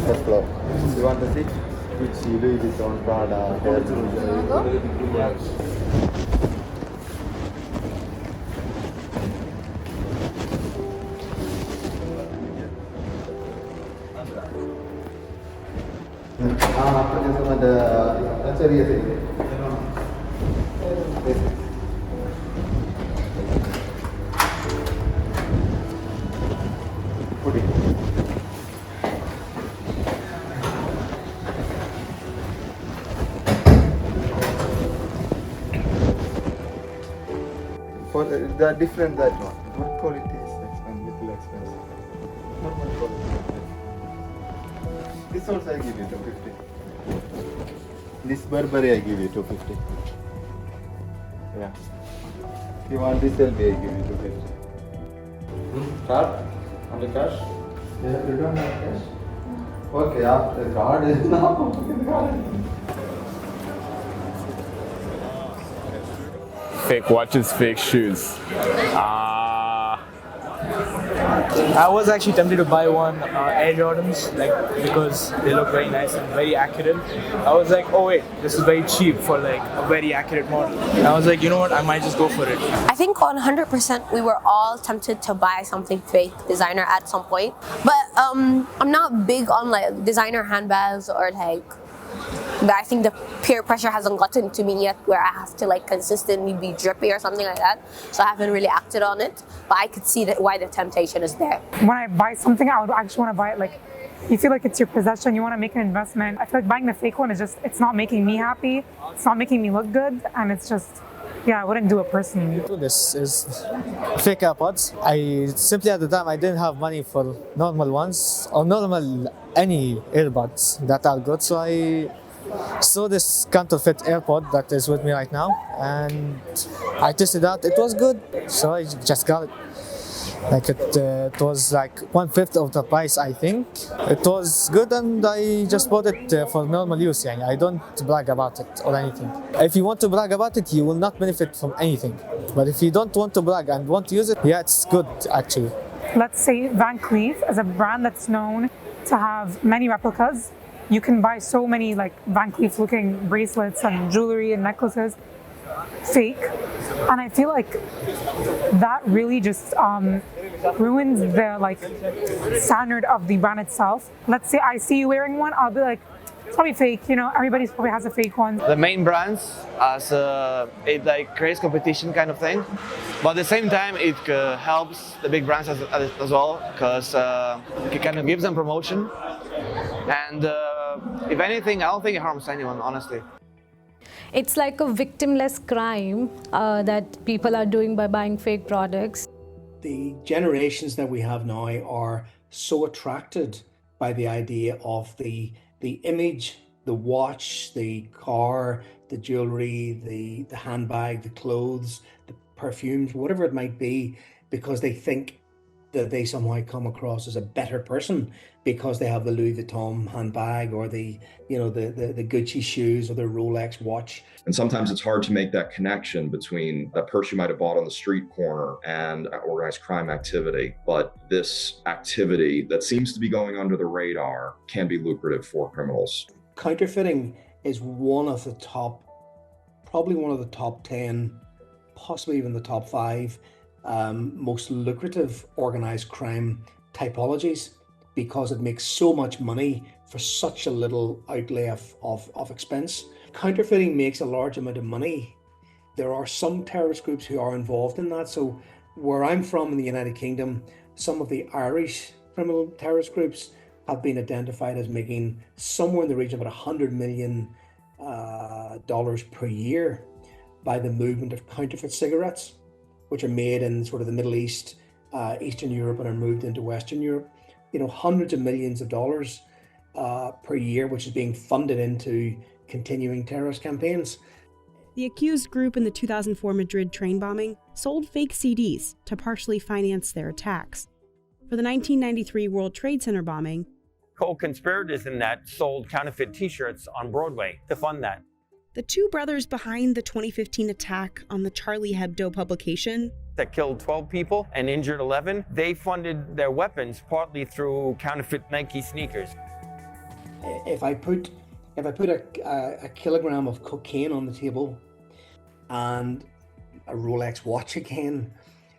First floor. You want to see which Louis Vuitton, Prada, Haider. Apa dia sama ada cari ya sih? For the different that one. What quality is expensive? Little expensive. Normal quality. This also I give you 250. This Burberry I give you 250. Yeah. If you want this LV I give you 250. Card? Only cash? Yeah, you don't have cash? Okay, after the card is now. Fake watches, fake shoes. I was actually tempted to buy one Air Jordans, because they look very nice and very accurate. I was like, oh wait, this is very cheap for a very accurate model. And I was like, you know what, I might just go for it. I think 100% we were all tempted to buy something fake designer at some point. But I'm not big on designer handbags or but I think the peer pressure hasn't gotten to me yet where I have to consistently be drippy or something like that. So I haven't really acted on it, but I could see why the temptation is there. When I buy something, I would actually want to buy it you feel like it's your possession, you want to make an investment. I feel like buying the fake one it's not making me happy, it's not making me look good, and it's just, I wouldn't do it personally. This is fake AirPods. Simply at the time I didn't have money for normal ones or normal any earbuds that are good, so I saw this counterfeit AirPod that is with me right now, and I tested out. It was good, so I just got it. It was 1/5 of the price, I think. It was good, and I just bought it for normal use. I don't brag about it or anything. If you want to brag about it, you will not benefit from anything. But if you don't want to brag and want to use it, it's good actually. Let's say Van Cleef is a brand that's known to have many replicas. You can buy so many Van Cleef looking bracelets and jewelry and necklaces, fake. And I feel like that really just ruins the standard of the brand itself. Let's say I see you wearing one, I'll be like, it's probably fake, everybody probably has a fake one. The main brands, it creates competition kind of thing, but at the same time it helps the big brands as well, because it kind of gives them promotion, and if anything, I don't think it harms anyone, honestly. It's like a victimless crime that people are doing by buying fake products. The generations that we have now are so attracted by the idea of the image, the watch, the car, the jewelry, the handbag, the clothes, the perfumes, whatever it might be, because they think that they somehow come across as a better person because they have the Louis Vuitton handbag or the Gucci shoes or the Rolex watch. And sometimes it's hard to make that connection between that purse you might have bought on the street corner and organized crime activity. But this activity that seems to be going under the radar can be lucrative for criminals. Counterfeiting is probably one of the top 10, possibly even the top 5 most lucrative organized crime typologies, because it makes so much money for such a little outlay of expense. Counterfeiting makes a large amount of money. There are some terrorist groups who are involved in that. So where I'm from in the United Kingdom, some of the Irish criminal terrorist groups have been identified as making somewhere in the region of about $100 million per year by the movement of counterfeit cigarettes, which are made in sort of the Middle East, Eastern Europe, and are moved into Western Europe. Hundreds of millions of dollars per year, which is being funded into continuing terrorist campaigns. The accused group in the 2004 Madrid train bombing sold fake CDs to partially finance their attacks. For the 1993 World Trade Center bombing, co-conspirators in that sold counterfeit t-shirts on Broadway to fund that. The two brothers behind the 2015 attack on the Charlie Hebdo publication that killed 12 people and injured 11, they funded their weapons partly through counterfeit Nike sneakers. if I put a kilogram of cocaine on the table and a Rolex watch again,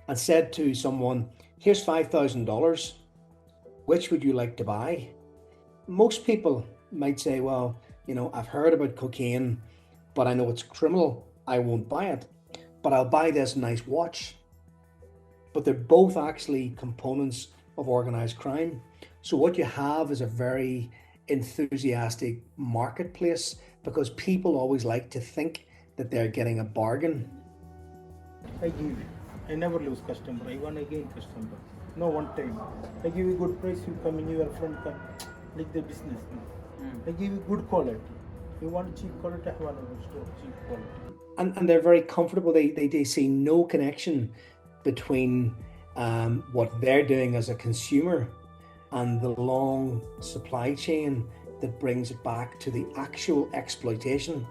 and said to someone, here's $5,000, which would you like to buy? Most people might say, well, you know, I've heard about cocaine, but I know it's criminal, I won't buy it, but I'll buy this nice watch. But they're both actually components of organized crime. So what you have is a very enthusiastic marketplace, because people always like to think that they're getting a bargain. I give. I never lose customer. I want to gain customer. No one time. I give you good price, you come in, your friend come. Like the business. I give you good quality. You want cheap quality, I want to store cheap quality. And they're very comfortable. They see no connection between what they're doing as a consumer and the long supply chain that brings it back to the actual exploitation.